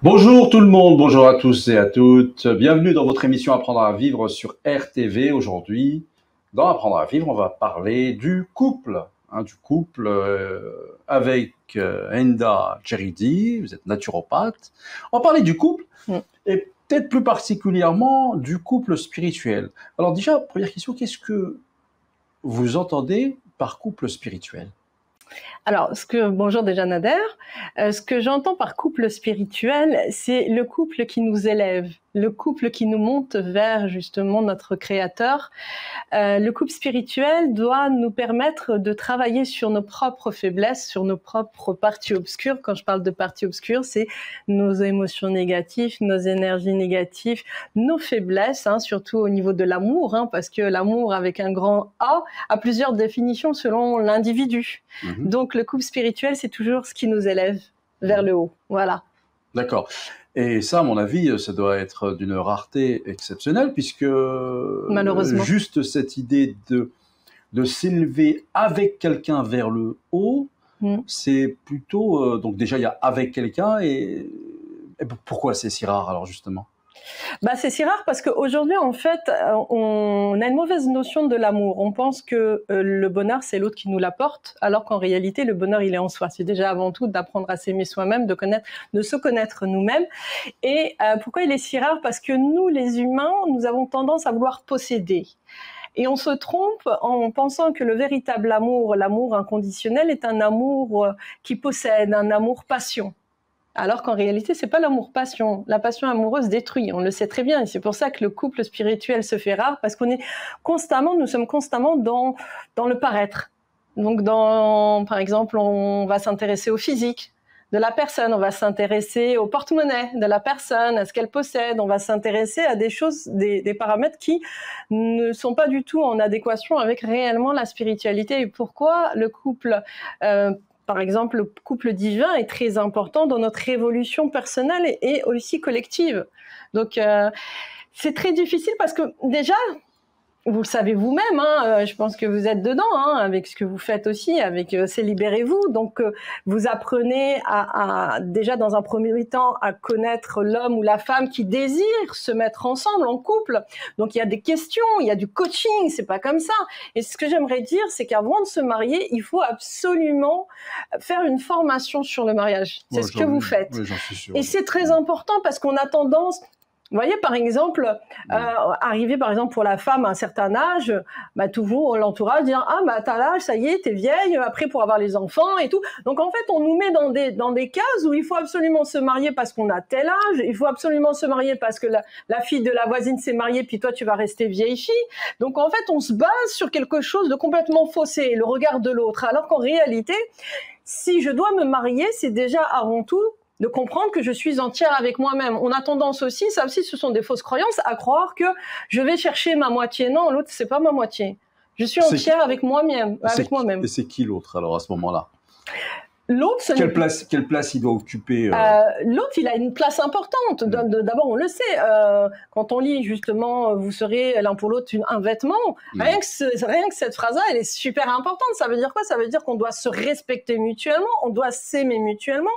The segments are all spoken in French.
Bonjour tout le monde, bonjour à tous et à toutes. Bienvenue dans votre émission Apprendre à vivre sur RTV. Aujourd'hui, dans Apprendre à vivre, on va parler du couple, avec Enda Djeridi. Vous êtes naturopathe. On va parler du couple Mm. et peut-être plus particulièrement du couple spirituel. Alors déjà, première question, qu'est-ce que vous entendez par couple spirituel? Alors, bonjour déjà Nader. Ce que j'entends par couple spirituel, c'est le couple qui nous élève, le couple qui nous monte vers justement notre Créateur. Le couple spirituel doit nous permettre de travailler sur nos propres faiblesses, sur nos propres parties obscures. Quand je parle de parties obscures, c'est nos émotions négatives, nos énergies négatives, nos faiblesses, surtout au niveau de l'amour, parce que l'amour avec un grand A plusieurs définitions selon l'individu. Donc le couple spirituel, c'est toujours ce qui nous élève vers le haut. Voilà. D'accord. Et ça, à mon avis, ça doit être d'une rareté exceptionnelle, puisque Malheureusement. juste cette idée de s'élever avec quelqu'un vers le haut, c'est plutôt... donc déjà, il y a avec quelqu'un, et pourquoi c'est si rare alors justement? C'est si rare parce qu'aujourd'hui, en fait, on a une mauvaise notion de l'amour. On pense que le bonheur, c'est l'autre qui nous l'apporte, alors qu'en réalité, le bonheur, il est en soi. C'est déjà avant tout d'apprendre à s'aimer soi-même, de se connaître nous-mêmes. Et pourquoi il est si rare? Parce que nous, les humains, nous avons tendance à vouloir posséder. Et on se trompe en pensant que le véritable amour, l'amour inconditionnel, est un amour qui possède, un amour-passion. Alors qu'en réalité, c'est pas l'amour-passion. La passion amoureuse détruit, on le sait très bien. Et c'est pour ça que le couple spirituel se fait rare, parce nous sommes constamment dans le paraître. Donc par exemple, on va s'intéresser au physique de la personne, on va s'intéresser au porte-monnaie de la personne, à ce qu'elle possède, on va s'intéresser à des choses, des paramètres qui ne sont pas du tout en adéquation avec réellement la spiritualité. Et pourquoi le couple par exemple, le couple divin est très important dans notre évolution personnelle et aussi collective. Donc, c'est très difficile parce que déjà, vous le savez vous-même, je pense que vous êtes dedans, avec ce que vous faites aussi, avec C'est Libérez-vous. Donc, vous apprenez déjà dans un premier temps à connaître l'homme ou la femme qui désire se mettre ensemble en couple. Donc, il y a des questions, il y a du coaching, c'est pas comme ça. Et ce que j'aimerais dire, c'est qu'avant de se marier, il faut absolument faire une formation sur le mariage. C'est ce que vous faites. Oui, j'en suis sûr. Et c'est très important parce qu'on a tendance... Vous voyez, par exemple, arriver par exemple pour la femme à un certain âge, toujours l'entourage dire t'as l'âge, ça y est, t'es vieille, après pour avoir les enfants et tout. Donc en fait, on nous met dans des cases où il faut absolument se marier parce qu'on a tel âge, il faut absolument se marier parce que la fille de la voisine s'est mariée, puis toi tu vas rester vieille fille. Donc en fait, on se base sur quelque chose de complètement faussé, le regard de l'autre, alors qu'en réalité, si je dois me marier, c'est déjà avant tout de comprendre que je suis entière avec moi-même. On a tendance aussi, ça aussi ce sont des fausses croyances, à croire que je vais chercher ma moitié. Non, l'autre c'est pas ma moitié. Je suis entière avec moi-même. Et c'est qui l'autre alors à ce moment-là? L'autre, quelle place il doit occuper l'autre, il a une place importante. D'abord, on le sait. Quand on lit justement, vous serez l'un pour l'autre un vêtement. Rien que cette phrase-là, elle est super importante. Ça veut dire quoi? Ça veut dire qu'on doit se respecter mutuellement, on doit s'aimer mutuellement,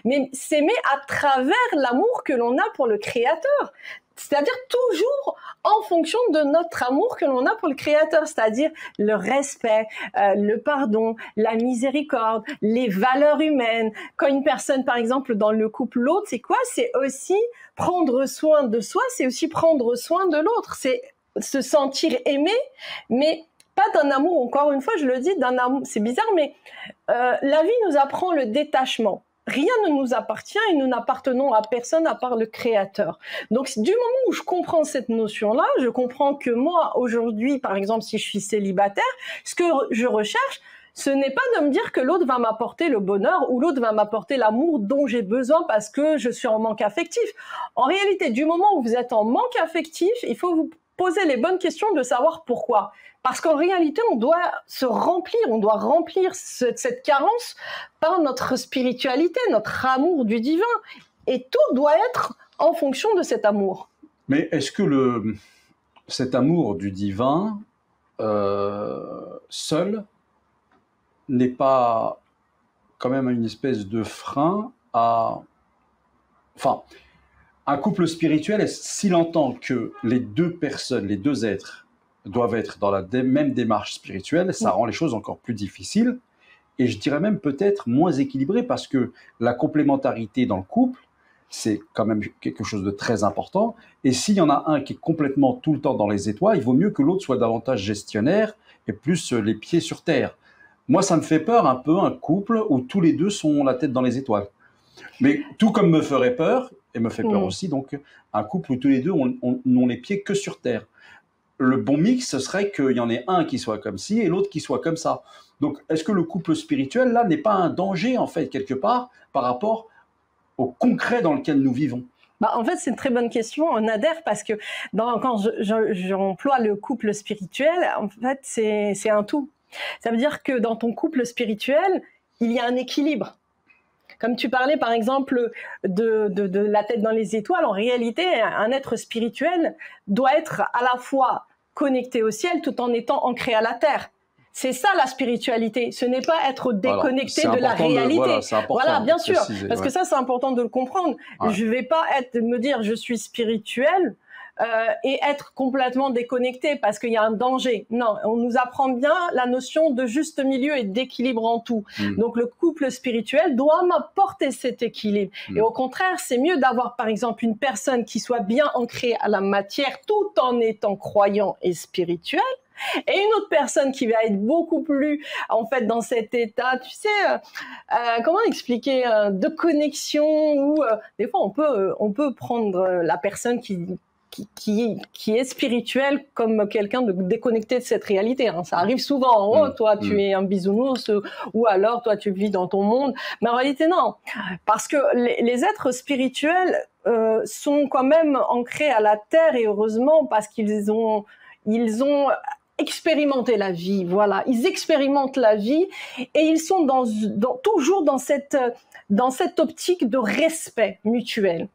mais s'aimer à travers l'amour que l'on a pour le Créateur. C'est-à-dire toujours en fonction de notre amour que l'on a pour le Créateur, c'est-à-dire le respect, le pardon, la miséricorde, les valeurs humaines. Quand une personne, par exemple, dans le couple, l'autre, c'est quoi? C'est aussi prendre soin de soi, c'est aussi prendre soin de l'autre. C'est se sentir aimé, mais pas d'un amour, encore une fois, je le dis, d'un amour. C'est bizarre, mais la vie nous apprend le détachement. Rien ne nous appartient et nous n'appartenons à personne à part le Créateur. Donc, du moment où je comprends cette notion-là, je comprends que moi, aujourd'hui, par exemple, si je suis célibataire, ce que je recherche, ce n'est pas de me dire que l'autre va m'apporter le bonheur ou l'autre va m'apporter l'amour dont j'ai besoin parce que je suis en manque affectif. En réalité, du moment où vous êtes en manque affectif, il faut vous poser les bonnes questions de savoir pourquoi. Parce qu'en réalité, on doit remplir cette carence par notre spiritualité, notre amour du divin. Et tout doit être en fonction de cet amour. Mais est-ce que cet amour du divin seul n'est pas quand même une espèce de frein à enfin, un couple spirituel, s'il entend que les deux personnes, les deux êtres, doivent être dans la même démarche spirituelle, ça rend les choses encore plus difficiles. Et je dirais même peut-être moins équilibrées, parce que la complémentarité dans le couple, c'est quand même quelque chose de très important. Et s'il y en a un qui est complètement tout le temps dans les étoiles, il vaut mieux que l'autre soit davantage gestionnaire et plus les pieds sur terre. Moi, ça me fait peur un peu, un couple où tous les deux sont la tête dans les étoiles. Mais tout comme me ferait peur, et me fait peur aussi, donc un couple où tous les deux ont les pieds que sur terre. Le bon mix, ce serait qu'il y en ait un qui soit comme ci et l'autre qui soit comme ça. Donc, est-ce que le couple spirituel, là, n'est pas un danger, en fait, quelque part, par rapport au concret dans lequel nous vivons? En fait, c'est une très bonne question. On adhère parce que quand j'emploie le couple spirituel, en fait, c'est un tout. Ça veut dire que dans ton couple spirituel, il y a un équilibre. Comme tu parlais, par exemple, de la tête dans les étoiles, en réalité, un être spirituel doit être à la fois connecté au ciel tout en étant ancré à la terre. C'est ça la spiritualité. Ce n'est pas être déconnecté de la réalité. Voilà, bien sûr. Parce que ça, c'est important de le comprendre. Ouais. Je ne vais pas me dire je suis spirituel et être complètement déconnecté parce qu'il y a un danger. Non, on nous apprend bien la notion de juste milieu et d'équilibre en tout. Donc le couple spirituel doit m'apporter cet équilibre. Et au contraire, c'est mieux d'avoir par exemple une personne qui soit bien ancrée à la matière tout en étant croyant et spirituel. Et une autre personne qui va être beaucoup plus, en fait, dans cet état, tu sais, comment expliquer, de connexion où des fois on peut prendre la personne qui est spirituelle comme quelqu'un de déconnecté de cette réalité. Hein. Ça arrive souvent. Oh, toi, tu es un bisounours, ou alors toi, tu vis dans ton monde. Mais en réalité, non, parce que les êtres spirituels sont quand même ancrés à la terre, et heureusement, parce qu'ils ont expérimenter la vie, voilà. Ils expérimentent la vie et ils sont toujours dans cette optique de respect mutuel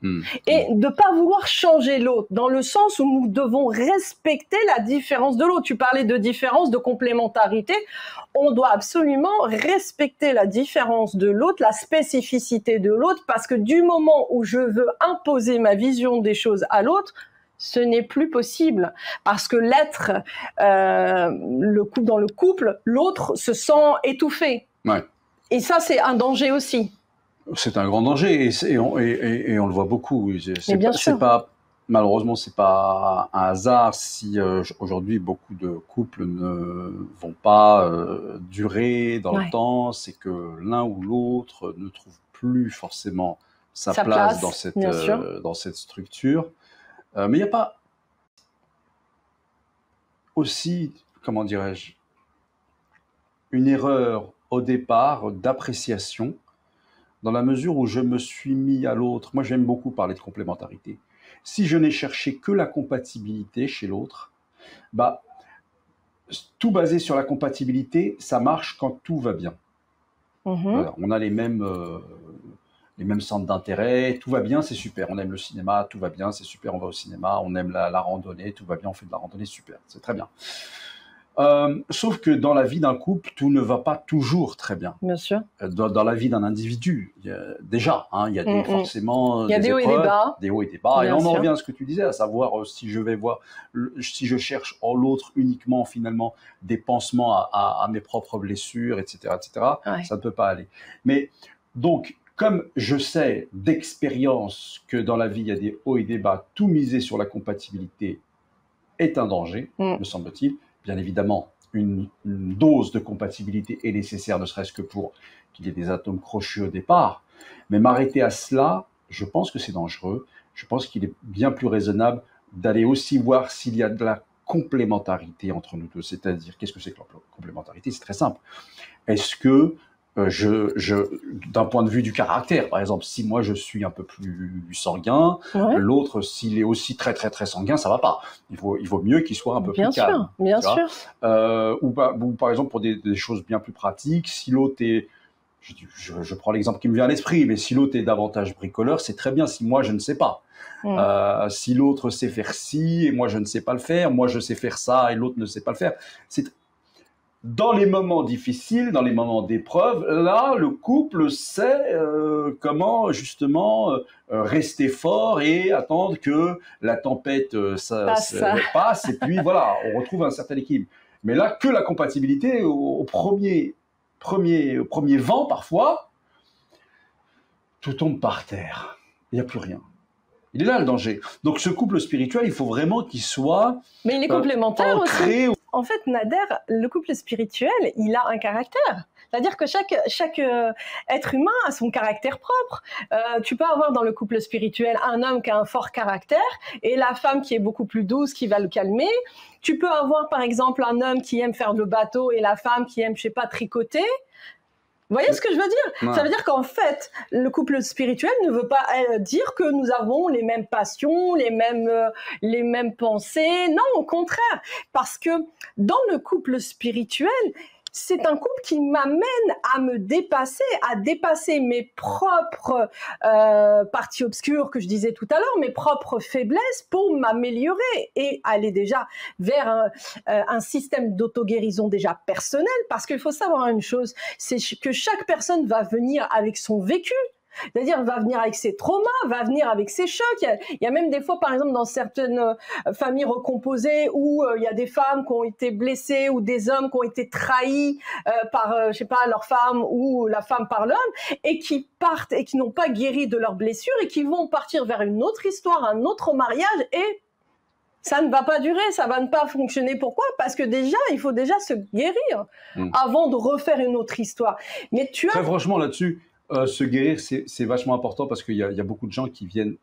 et de pas vouloir changer l'autre, dans le sens où nous devons respecter la différence de l'autre. Tu parlais de différence, de complémentarité. On doit absolument respecter la différence de l'autre, la spécificité de l'autre, parce que du moment où je veux imposer ma vision des choses à l'autre, ce n'est plus possible, parce que l'être, dans le couple, l'autre se sent étouffé. Ouais. Et ça, c'est un danger aussi. C'est un grand danger, et on le voit beaucoup. Malheureusement, c'est pas un hasard si aujourd'hui beaucoup de couples ne vont pas durer dans le temps. C'est que l'un ou l'autre ne trouve plus forcément sa place dans cette structure. Mais il n'y a pas aussi, comment dirais-je, une erreur au départ d'appréciation, dans la mesure où je me suis mis à l'autre. Moi, j'aime beaucoup parler de complémentarité. Si je n'ai cherché que la compatibilité chez l'autre, tout basé sur la compatibilité, ça marche quand tout va bien. Voilà, on a les mêmes centres d'intérêt, tout va bien, c'est super. On aime le cinéma, tout va bien, c'est super, on va au cinéma. On aime la randonnée, tout va bien, on fait de la randonnée, super, c'est très bien. Sauf que dans la vie d'un couple, tout ne va pas toujours très bien. Bien sûr. Dans la vie d'un individu, il y a forcément des hauts et des bas. Des hauts et des bas. Et on en revient à ce que tu disais, à savoir si je cherche en l'autre uniquement finalement des pansements à mes propres blessures, etc., ça ne peut pas aller. Mais donc, comme je sais d'expérience que dans la vie, il y a des hauts et des bas, tout miser sur la compatibilité est un danger, me semble-t-il. Bien évidemment, une dose de compatibilité est nécessaire, ne serait-ce que pour qu'il y ait des atomes crochus au départ. Mais m'arrêter à cela, je pense que c'est dangereux. Je pense qu'il est bien plus raisonnable d'aller aussi voir s'il y a de la complémentarité entre nous deux. C'est-à-dire, qu'est-ce que c'est que la complémentarité? C'est très simple. Est-ce que d'un point de vue du caractère, par exemple, si moi je suis un peu plus sanguin, l'autre, s'il est aussi très très très sanguin, ça va pas. Il vaut mieux qu'il soit un peu plus calme. Bien sûr. Ou par exemple pour des choses bien plus pratiques, si l'autre est, je prends l'exemple qui me vient à l'esprit, mais si l'autre est davantage bricoleur, c'est très bien si moi je ne sais pas. Si l'autre sait faire ci et moi je ne sais pas le faire, moi je sais faire ça et l'autre ne sait pas le faire. dans les moments difficiles, dans les moments d'épreuve, là, le couple sait comment justement rester fort et attendre que la tempête passe, et puis voilà, on retrouve un certain équilibre. Mais là, que la compatibilité au premier vent, parfois, tout tombe par terre. Il n'y a plus rien. Il est là le danger. Donc ce couple spirituel, il faut vraiment qu'il soit mais il est complémentaire ancré. Aussi. En fait, Nader, le couple spirituel, il a un caractère. C'est-à-dire que chaque être humain a son caractère propre. Tu peux avoir dans le couple spirituel un homme qui a un fort caractère et la femme qui est beaucoup plus douce, qui va le calmer. Tu peux avoir par exemple un homme qui aime faire le bateau et la femme qui aime, je sais pas, tricoter. Vous voyez ce que je veux dire? Ouais. Ça veut dire qu'en fait, le couple spirituel ne veut pas dire que nous avons les mêmes passions, les mêmes pensées. Non, au contraire. Parce que dans le couple spirituel, c'est un couple qui m'amène à me dépasser, à dépasser mes propres parties obscures que je disais tout à l'heure, mes propres faiblesses pour m'améliorer et aller déjà vers un système d'auto-guérison déjà personnel. Parce qu'il faut savoir une chose, c'est que chaque personne va venir avec son vécu. C'est-à-dire, va venir avec ses traumas, va venir avec ses chocs. Il y a même des fois, par exemple, dans certaines familles recomposées où il y a des femmes qui ont été blessées ou des hommes qui ont été trahis par, je sais pas, leur femme ou la femme par l'homme et qui partent et qui n'ont pas guéri de leurs blessures et qui vont partir vers une autre histoire, un autre mariage et ça ne va pas durer, ça va ne pas fonctionner. Pourquoi? Parce que déjà, il faut déjà se guérir avant de refaire une autre histoire. Mais tu as... Très franchement, là-dessus, se guérir, c'est vachement important parce qu'il y a beaucoup de gens qui viennent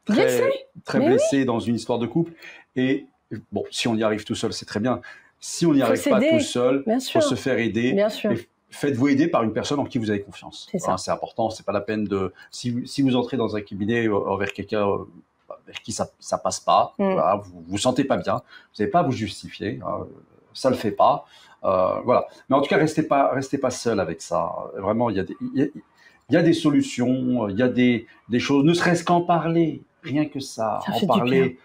très blessés dans une histoire de couple. Et bon, si on y arrive tout seul, c'est très bien. Si on n'y arrive pas tout seul, il faut se faire aider. Bien sûr. Et faites-vous aider par une personne en qui vous avez confiance. C'est important, c'est pas la peine de... Si vous entrez dans un cabinet vers quelqu'un vers qui ça passe pas, voilà, vous vous sentez pas bien, vous n'avez pas à vous justifier, ça le fait pas. Voilà. Mais en tout cas, restez pas seul avec ça. Vraiment, il y a des solutions, il y a des choses, ne serait-ce qu'en parler, rien que ça en parler.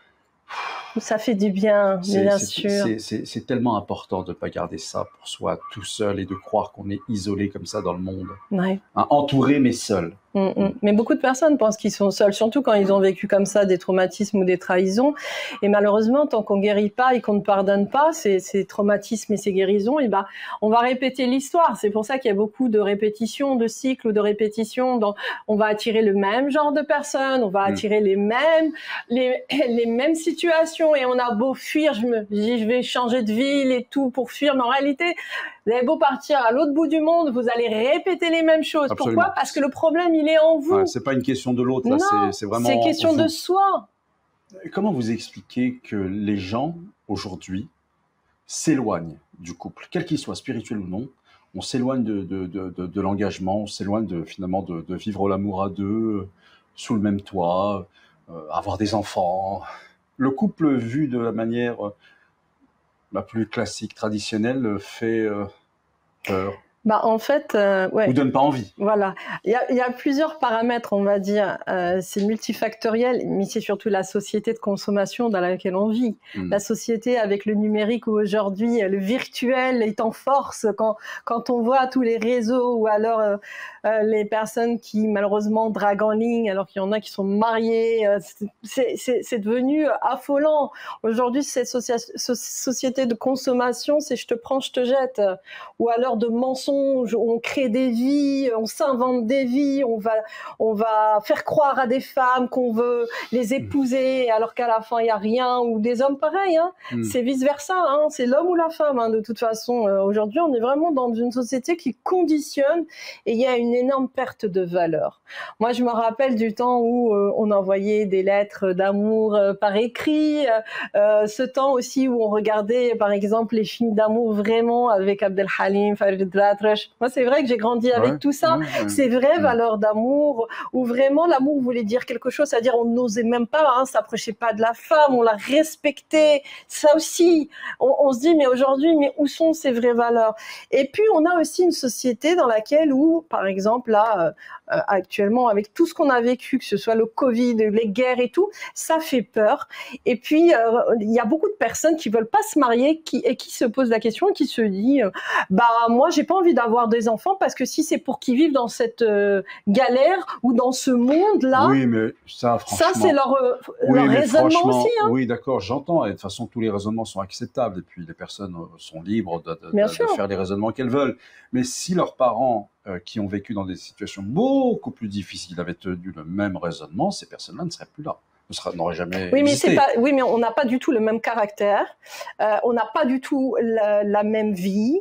Ça fait du bien, bien sûr. C'est tellement important de ne pas garder ça pour soi tout seul et de croire qu'on est isolé comme ça dans le monde. Ouais. Hein, entouré mais seul. Mais beaucoup de personnes pensent qu'ils sont seuls, surtout quand ils ont vécu comme ça des traumatismes ou des trahisons. Et malheureusement, tant qu'on guérit pas et qu'on ne pardonne pas ces traumatismes et ces guérisons, et ben, on va répéter l'histoire. C'est pour ça qu'il y a beaucoup de répétitions, de cycles ou de répétitions. On va attirer le même genre de personnes, on va attirer les mêmes situations. Et on a beau fuir, je me dis je vais changer de ville et tout pour fuir, mais en réalité, vous avez beau partir à l'autre bout du monde, vous allez répéter les mêmes choses. Absolument. Pourquoi? Parce que le problème, il est en vous. Ouais, c'est pas une question de l'autre, là, c'est vraiment... c'est question de soi. Comment vous expliquez que les gens, aujourd'hui, s'éloignent du couple, quel qu'il soit, spirituel ou non, on s'éloigne de l'engagement, on s'éloigne finalement de vivre l'amour à deux, sous le même toit, avoir des enfants. Le couple vu de la manière... la plus classique, traditionnelle, fait peur. Bah en fait, ouais. Vous donne pas envie. Voilà, il y a plusieurs paramètres, on va dire. C'est multifactoriel, mais c'est surtout la société de consommation dans laquelle on vit. La société avec le numérique où aujourd'hui le virtuel est en force. Quand on voit tous les réseaux ou alors les personnes qui malheureusement draguent en ligne, alors qu'il y en a qui sont mariés, c'est devenu affolant. Aujourd'hui, cette société de consommation, c'est je te prends, je te jette, ou alors de mensonges. On crée des vies, on s'invente des vies, on va faire croire à des femmes qu'on veut les épouser alors qu'à la fin il y a rien, ou des hommes pareils, hein. C'est vice versa, hein. C'est l'homme ou la femme, hein. De toute façon, aujourd'hui on est vraiment dans une société qui conditionne et il y a une énorme perte de valeur. Moi je me rappelle du temps où on envoyait des lettres d'amour par écrit, ce temps aussi où on regardait par exemple les films d'amour vraiment avec Abdel Halim, Farid Drat, crèche. Moi, c'est vrai que j'ai grandi avec tout ça. Ces vraies valeurs d'amour, où vraiment l'amour voulait dire quelque chose, c'est-à-dire on n'osait même pas s'approcher pas de la femme, on la respectait. Ça aussi, on se dit, mais aujourd'hui, mais où sont ces vraies valeurs? Et puis, on a aussi une société dans laquelle, où, par exemple, là, actuellement, avec tout ce qu'on a vécu, que ce soit le Covid, les guerres et tout, ça fait peur. Et puis, il y a beaucoup de personnes qui veulent pas se marier et qui se posent la question, qui se disent, bah moi, j'ai pas envie d'avoir des enfants parce que si c'est pour qu'ils vivent dans cette galère ou dans ce monde-là, oui, mais ça, franchement, ça c'est leur raisonnement aussi. Hein. Oui, d'accord, j'entends. Et de toute façon, tous les raisonnements sont acceptables. Et puis, les personnes sont libres de faire les raisonnements qu'elles veulent. Mais si leurs parents, qui ont vécu dans des situations beaucoup plus difficiles, avaient tenu le même raisonnement, ces personnes-là ne seraient plus là. N'aurait jamais existé. Mais on n'a pas du tout le même caractère, on n'a pas du tout la même vie,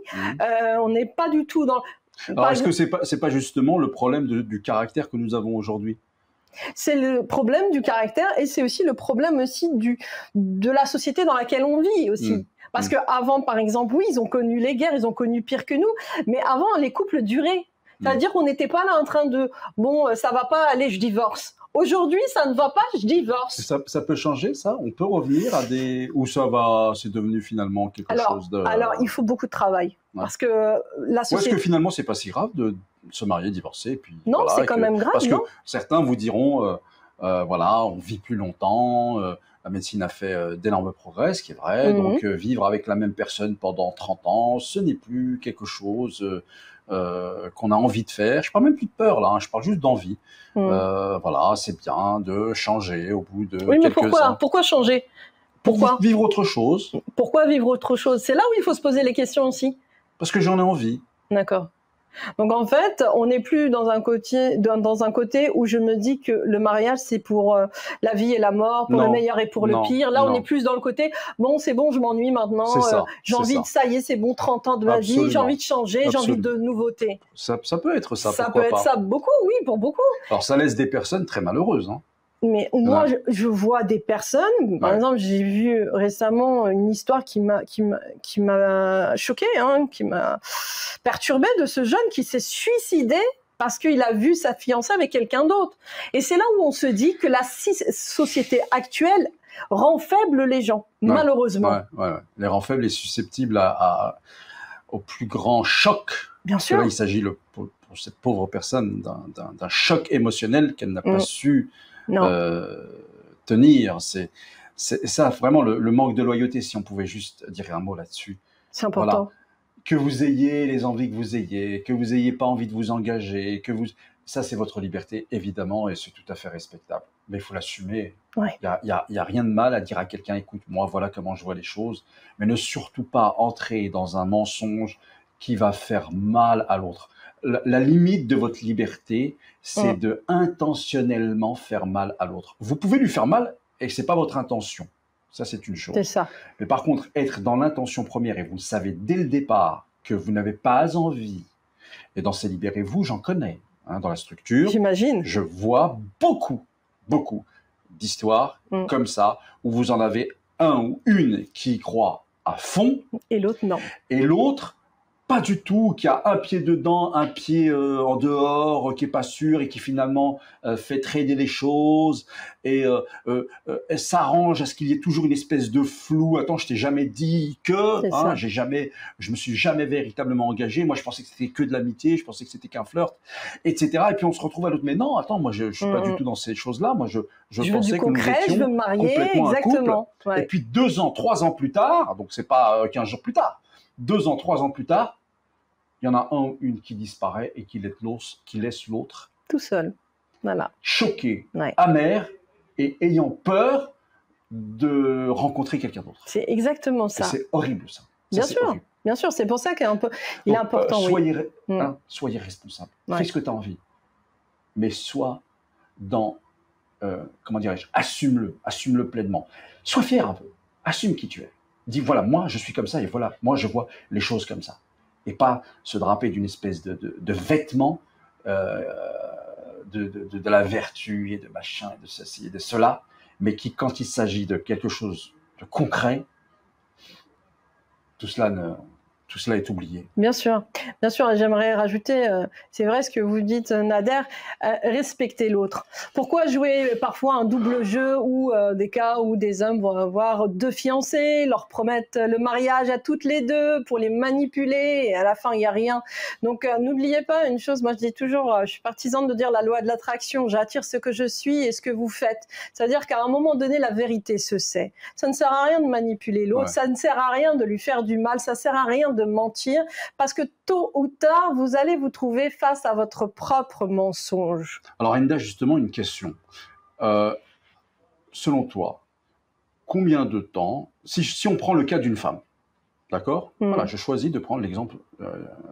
on n'est pas du tout dans... Alors, est-ce que c'est pas justement le problème du caractère que nous avons aujourd'hui? C'est le problème du caractère et c'est aussi le problème aussi de la société dans laquelle on vit aussi. Parce qu'avant, par exemple, oui, ils ont connu les guerres, ils ont connu pire que nous, mais avant, les couples duraient. C'est-à-dire qu'on n'était pas là en train de « bon, ça va pas, allez, je divorce ». Aujourd'hui, ça ne va pas, je divorce. Ça peut changer, ça? On peut revenir à des... Ou ça va, c'est devenu finalement quelque chose de... Alors, il faut beaucoup de travail. Parce que la société... Ou est-ce que finalement, c'est pas si grave de se marier, divorcer, puis non, voilà, c'est quand même grave, parce non? Que certains vous diront, voilà, on vit plus longtemps, la médecine a fait d'énormes progrès, ce qui est vrai, donc vivre avec la même personne pendant 30 ans, ce n'est plus quelque chose... qu'on a envie de faire. Je parle même plus de peur là, je parle juste d'envie. Voilà, c'est bien de changer au bout de quelques ans. Pourquoi changer? Pourquoi vivre autre chose? Pourquoi vivre autre chose? C'est là où il faut se poser les questions aussi. Parce que j'en ai envie. D'accord. Donc en fait, on n'est plus dans un côté où je me dis que le mariage c'est pour la vie et la mort, pour le meilleur et pour le pire. Là, on est plus dans le côté bon, c'est bon, je m'ennuie maintenant, j'ai envie de ça y est, c'est bon, 30 ans de ma vie, j'ai envie de changer, j'ai envie de nouveautés. Ça peut être ça. Ça peut être ça beaucoup, oui, pour beaucoup. Alors ça laisse des personnes très malheureuses, hein. Mais moi, je vois des personnes, par exemple, j'ai vu récemment une histoire qui m'a choquée, hein, qui m'a perturbée, de ce jeune qui s'est suicidé parce qu'il a vu sa fiancée avec quelqu'un d'autre. Et c'est là où on se dit que la société actuelle rend faibles les gens, malheureusement. Les rend faibles et susceptibles au plus grand choc. Bien sûr. Là, il s'agit pour cette pauvre personne d'un choc émotionnel qu'elle n'a pas su... tenir, c'est ça vraiment le manque de loyauté. Si on pouvait juste dire un mot là-dessus, c'est important. Voilà. Que vous ayez les envies que vous ayez pas envie de vous engager, ça c'est votre liberté évidemment et c'est tout à fait respectable. Mais il faut l'assumer. Il y a rien de mal à dire à quelqu'un écoute moi voilà comment je vois les choses, mais ne surtout pas entrer dans un mensonge qui va faire mal à l'autre. La limite de votre liberté, c'est de intentionnellement faire mal à l'autre. Vous pouvez lui faire mal et c'est pas votre intention. Ça, c'est une chose. C'est ça. Mais par contre, être dans l'intention première et vous le savez dès le départ que vous n'avez pas envie, et dans ces libérez-vous, j'en connais, hein, dans la structure. J'imagine. Je vois beaucoup d'histoires comme ça, où vous en avez un ou une qui y croit à fond. Et l'autre, non. Et l'autre, pas du tout, qui a un pied dedans, un pied en dehors, qui est pas sûr et qui finalement fait traîner les choses et elle s'arrange à ce qu'il y ait toujours une espèce de flou. Attends, je t'ai jamais dit que, hein, je me suis jamais véritablement engagé. Moi, je pensais que c'était que de l'amitié, je pensais que c'était qu'un flirt, etc. Et puis on se retrouve à l'autre. Mais non, attends, moi je suis pas du tout dans ces choses-là. Moi, je pensais que nous étions je veux me marier, exactement. Un couple. Et puis 2 ans, 3 ans plus tard, donc c'est pas 15 jours plus tard. 2 ans, 3 ans plus tard, il y en a un ou une qui disparaît et qui laisse l'autre tout seul. Voilà. Choqué, amer et ayant peur de rencontrer quelqu'un d'autre. C'est exactement ça. C'est horrible ça. Bien sûr, c'est pour ça qu'il est important. Soyez responsable. Fais ce que tu as envie. Mais sois dans, comment dirais-je, assume-le pleinement. Sois fier un peu. Assume qui tu es. Dis voilà, moi je suis comme ça et voilà, moi je vois les choses comme ça. Et pas se draper d'une espèce de vêtement de la vertu et de machin et de ceci et de cela, mais qui, quand il s'agit de quelque chose de concret, tout cela tout cela est oublié. Bien sûr, j'aimerais rajouter, c'est vrai ce que vous dites Nader, respecter l'autre. Pourquoi jouer parfois un double jeu ou des cas où des hommes vont avoir 2 fiancés, leur promettent le mariage à toutes les 2 pour les manipuler et à la fin il n'y a rien. Donc n'oubliez pas une chose, moi je dis toujours, je suis partisane de dire la loi de l'attraction, j'attire ce que je suis et ce que vous faites. C'est-à-dire qu'à un moment donné la vérité se sait. Ça ne sert à rien de manipuler l'autre, ça ne sert à rien de lui faire du mal, ça sert à rien de mentir, parce que tôt ou tard, vous allez vous trouver face à votre propre mensonge. Alors, Enda, justement, une question. Selon toi, combien de temps, si on prend le cas d'une femme, d'accord? Voilà, je choisis de prendre l'exemple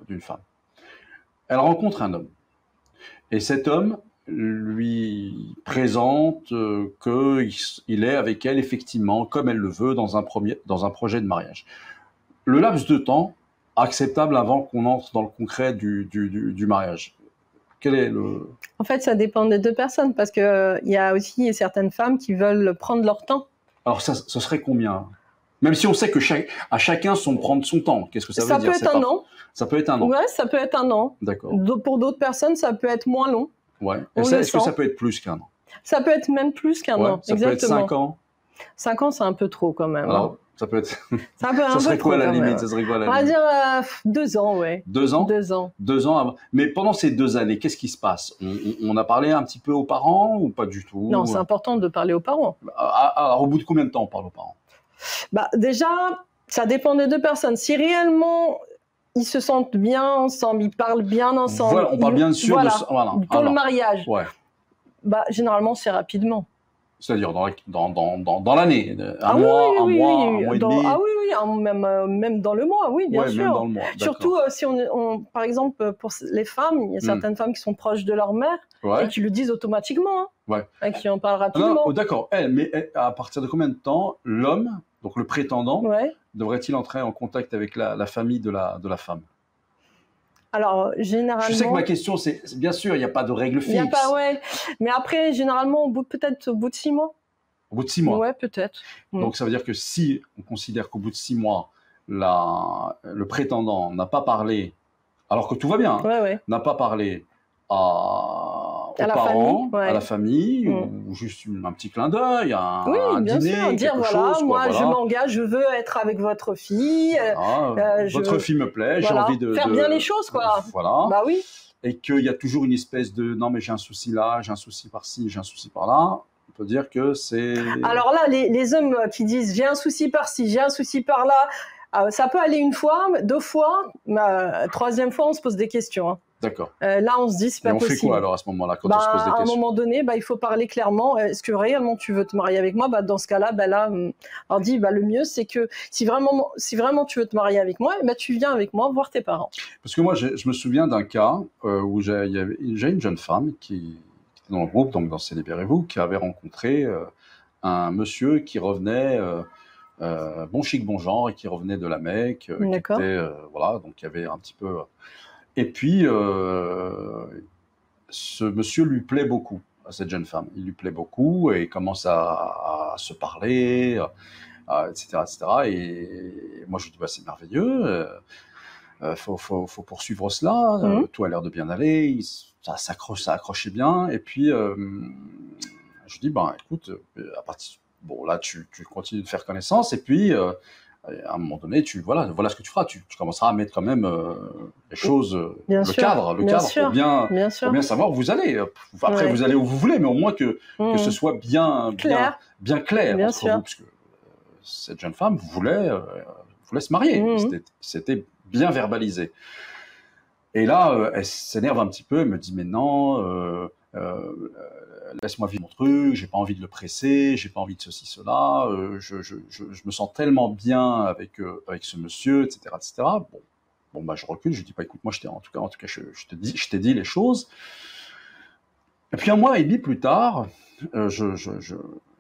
d'une femme. Elle rencontre un homme. Et cet homme lui présente qu'il est avec elle, effectivement, comme elle le veut, dans un projet de mariage. Le laps de temps acceptable avant qu'on entre dans le concret du mariage. Quel est le... En fait, ça dépend des 2 personnes, parce qu'il y a aussi certaines femmes qui veulent prendre leur temps. Alors, ce serait combien? Même si on sait que à chacun prendre son temps, qu'est-ce que ça veut dire? Ça peut être un an. Ça peut être un an. Ouais, ça peut être un an. D'accord. Pour d'autres personnes, ça peut être moins long. Ouais. Est-ce que ça peut être plus qu'un an? Ça peut être même plus qu'un an. Ça peut être 5 ans. 5 ans, c'est un peu trop quand même. Alors, ça peut être... ça serait quoi la limite? Ça serait quoi la limite? On va dire 2 ans, ouais. 2 ans? 2 ans. 2 ans avant. Mais pendant ces 2 années, qu'est-ce qui se passe? On a parlé un petit peu aux parents ou pas du tout? Non, c'est important de parler aux parents. Alors, au bout de combien de temps on parle aux parents? Déjà, ça dépend des 2 personnes. Si réellement ils se sentent bien ensemble, ils parlent bien ensemble. Voilà, on parle bien sûr de ça. Voilà. Pour le mariage. Ouais. Généralement, c'est rapidement. C'est-à-dire dans l'année, un mois et demi. Ah oui, même dans le mois, oui, bien sûr. Même dans le mois, surtout si par exemple, pour les femmes, il y a certaines femmes qui sont proches de leur mère et qui le disent automatiquement, et qui en parlent rapidement. D'accord, mais à partir de combien de temps l'homme, donc le prétendant, devrait-il entrer en contact avec la famille de la femme? Alors, généralement... Je sais que ma question, c'est bien sûr, il n'y a pas de règle fixe. Il n'y a pas, mais après, généralement, peut-être au bout de 6 mois. Au bout de 6 mois? Ouais, peut-être. Donc, ça veut dire que si on considère qu'au bout de 6 mois, le prétendant n'a pas parlé, alors que tout va bien, n'a pas parlé aux parents, à la famille, ou juste un petit clin d'œil, un bien dîner, sûr, dire je m'engage, je veux être avec votre fille. Votre fille me plaît, j'ai envie de... Faire bien les choses, quoi. Voilà. Bah oui. Et qu'il y a toujours une espèce de non, mais j'ai un souci là, j'ai un souci par-ci, j'ai un souci par-là. On peut dire que c'est... Alors là, les hommes qui disent j'ai un souci par-ci, j'ai un souci par-là, ça peut aller 1 fois, 2 fois, 3e fois, on se pose des questions. Hein. D'accord. Là, on se dit, c'est pas possible. Et on fait quoi alors à ce moment-là, quand on se pose des questions? À un moment donné, il faut parler clairement. Est-ce que réellement tu veux te marier avec moi? Dans ce cas-là, on dit, le mieux, c'est que si vraiment tu veux te marier avec moi, tu viens avec moi voir tes parents. Parce que moi, je me souviens d'un cas où j'ai une jeune femme qui était dans le groupe, donc dans Célébérez-vous, qui avait rencontré un monsieur qui revenait... bon chic, bon genre, et qui revenait de la Mecque, qui était, donc il y avait un petit peu... Et puis, ce monsieur lui plaît beaucoup, à cette jeune femme. Il lui plaît beaucoup, et commence à se parler, etc., etc. Et moi, je lui dis, c'est merveilleux, faut poursuivre cela, tout a l'air de bien aller, ça accrochait bien, et puis, je lui dis, écoute, à partir... Bon, là, tu continues de faire connaissance, et puis, à un moment donné, voilà ce que tu feras. Tu commenceras à mettre quand même les choses, le cadre pour bien savoir où vous allez. Après, vous allez où vous voulez, mais au moins que ce soit bien clair entre vous, parce que cette jeune femme voulait se marier. C'était bien verbalisé. Et là, elle s'énerve un petit peu, elle me dit, mais non... laisse-moi vivre mon truc, j'ai pas envie de le presser, j'ai pas envie de ceci, cela, je me sens tellement bien avec ce monsieur, etc., etc. Bon, je recule, je dis pas, écoute, moi, en tout cas, je t'ai dit les choses. Et puis 1 mois et demi plus tard, elle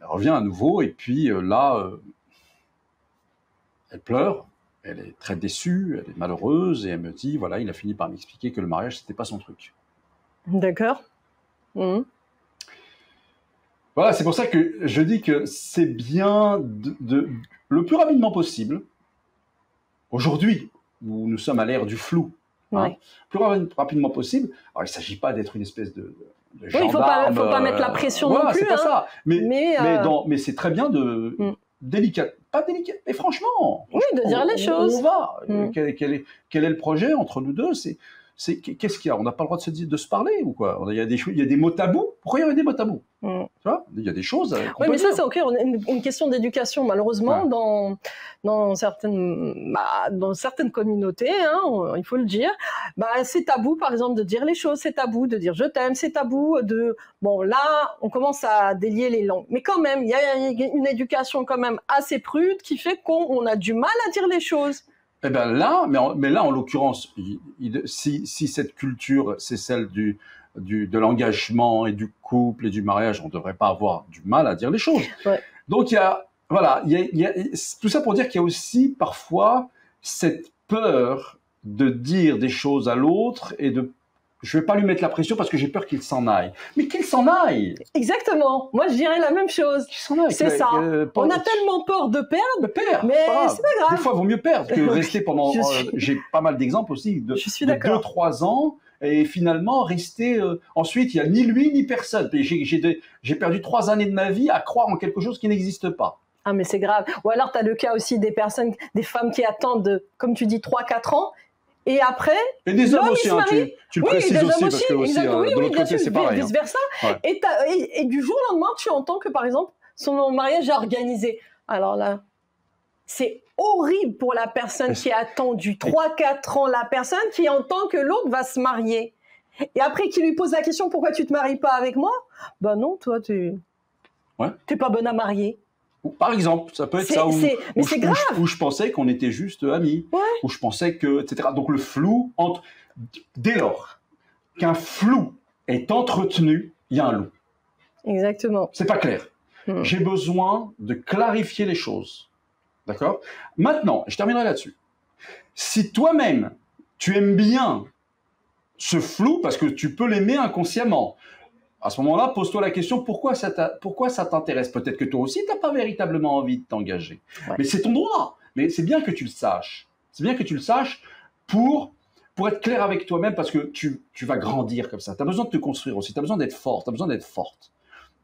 revient à nouveau, et puis là, elle pleure, elle est très déçue, elle est malheureuse, et elle me dit, voilà, il a fini par m'expliquer que le mariage, c'était pas son truc. D'accord. Voilà, c'est pour ça que je dis que c'est bien le plus rapidement possible, aujourd'hui, où nous sommes à l'ère du flou. Hein, plus rapidement possible. Alors, il ne s'agit pas d'être une espèce de gendarme. Il ne faut pas mettre la pression non plus. C'est pas ça. Mais c'est très bien de... Délicat, pas délicat, mais franchement, de dire les choses. On va. Quel est le projet entre nous deux? Qu'est-ce qu'il y a? On n'a pas le droit de se parler ou quoi? Il y a des mots tabous. Pourquoi il y aurait des mots tabous? Tu vois, il y a des choses. Oui, mais ça, c'est ok. Une question d'éducation, malheureusement, dans certaines communautés, hein, il faut le dire. C'est tabou, par exemple, de dire les choses. C'est tabou de dire je t'aime. C'est tabou de. Bon, là, on commence à délier les langues. Mais quand même, il y a une éducation quand même assez prude qui fait qu'on a du mal à dire les choses. Eh bien là, mais là, en l'occurrence, si cette culture, c'est celle de l'engagement et du couple et du mariage, on ne devrait pas avoir du mal à dire les choses. Donc, il y a tout ça pour dire qu'il y a aussi parfois cette peur de dire des choses à l'autre et je ne vais pas lui mettre la pression parce que j'ai peur qu'il s'en aille. Mais qu'il s'en aille! Exactement. Moi, je dirais la même chose. Qu'il s'en aille. C'est ça. On a tellement peur de perdre. Mais c'est pas grave. Des fois, il vaut mieux perdre que rester pendant... J'ai pas mal d'exemples aussi de 2-3 ans et finalement rester... ensuite, il n'y a ni lui ni personne. J'ai perdu 3 années de ma vie à croire en quelque chose qui n'existe pas. Ah, mais c'est grave. Ou alors, tu as le cas aussi des femmes qui attendent, comme tu dis, 3 4 ans. Et après, et des hommes aussi, tu le précises aussi, parce que aussi, de l'autre côté, c'est pareil. Vice versa. Et du jour au lendemain, tu entends que, par exemple, son mariage est organisé. Alors là, c'est horrible pour la personne qui a attendu 3-4 ans, la personne qui entend que l'autre va se marier. Et après, qui lui pose la question, pourquoi tu te maries pas avec moi? Ben non, toi, t'es pas bonne à marier. Par exemple, ça peut être ça, où je pensais qu'on était juste amis, où je pensais que, etc. Donc le flou, dès lors qu'un flou est entretenu, il y a un loup. Exactement. C'est pas clair. J'ai besoin de clarifier les choses. D'accord? Maintenant, je terminerai là-dessus. Si toi-même, tu aimes bien ce flou, parce que tu peux l'aimer inconsciemment, à ce moment-là, pose-toi la question, pourquoi ça t'intéresse? Peut-être que toi aussi, tu n'as pas véritablement envie de t'engager. Mais c'est ton droit. Mais c'est bien que tu le saches. C'est bien que tu le saches pour être clair avec toi-même, parce que tu vas grandir comme ça. Tu as besoin de te construire aussi. Tu as besoin d'être fort. Tu as besoin d'être forte.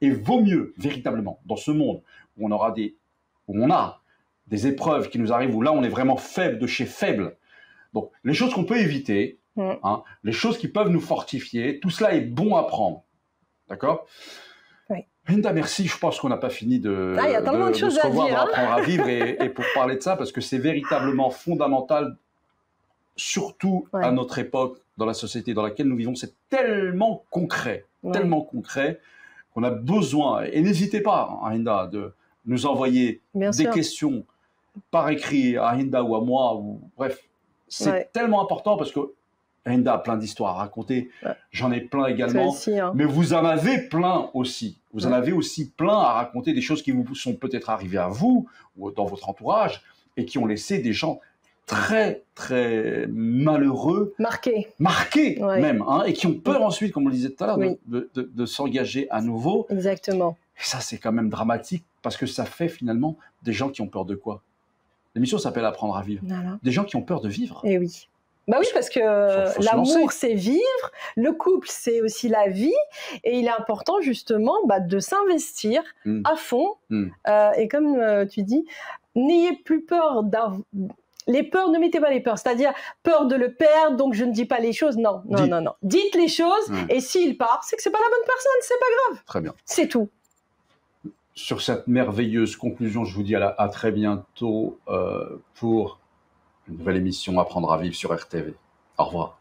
Et vaut mieux, véritablement, dans ce monde où on a des épreuves qui nous arrivent, où là, on est vraiment faible de chez faible. Donc, les choses qu'on peut éviter, les choses qui peuvent nous fortifier, tout cela est bon à prendre. D'accord? Oui. Linda, merci. Je pense qu'on n'a pas fini de y a tellement de choses se revoir, à dire, d'apprendre à vivre et pour parler de ça, parce que c'est véritablement fondamental, surtout à notre époque, dans la société dans laquelle nous vivons. C'est tellement concret qu'on a besoin. Et n'hésitez pas, Linda, de nous envoyer des questions par écrit à Hinda ou à moi. Bref, c'est tellement important parce que Hinda a plein d'histoires à raconter. J'en ai plein également. Aussi, mais vous en avez plein aussi. Vous en avez aussi plein à raconter, des choses qui vous sont peut-être arrivées à vous ou dans votre entourage et qui ont laissé des gens très, très malheureux. Marqués même. Et qui ont peur ensuite, comme on le disait tout à l'heure, de s'engager à nouveau. Exactement. Et ça, c'est quand même dramatique parce que ça fait finalement des gens qui ont peur de quoi? L'émission s'appelle Apprendre à vivre. Voilà. Des gens qui ont peur de vivre. Et oui. Bah oui, parce que l'amour, c'est vivre, le couple, c'est aussi la vie, et il est important justement de s'investir à fond. Et comme tu dis, n'ayez plus peur les peurs, ne mettez pas les peurs, c'est-à-dire peur de le perdre, donc je ne dis pas les choses. Non. Dites les choses, et s'il part, c'est que c'est pas la bonne personne, c'est pas grave. Très bien. C'est tout. Sur cette merveilleuse conclusion, je vous dis à très bientôt pour une nouvelle émission Apprendre à vivre sur RTV. Au revoir.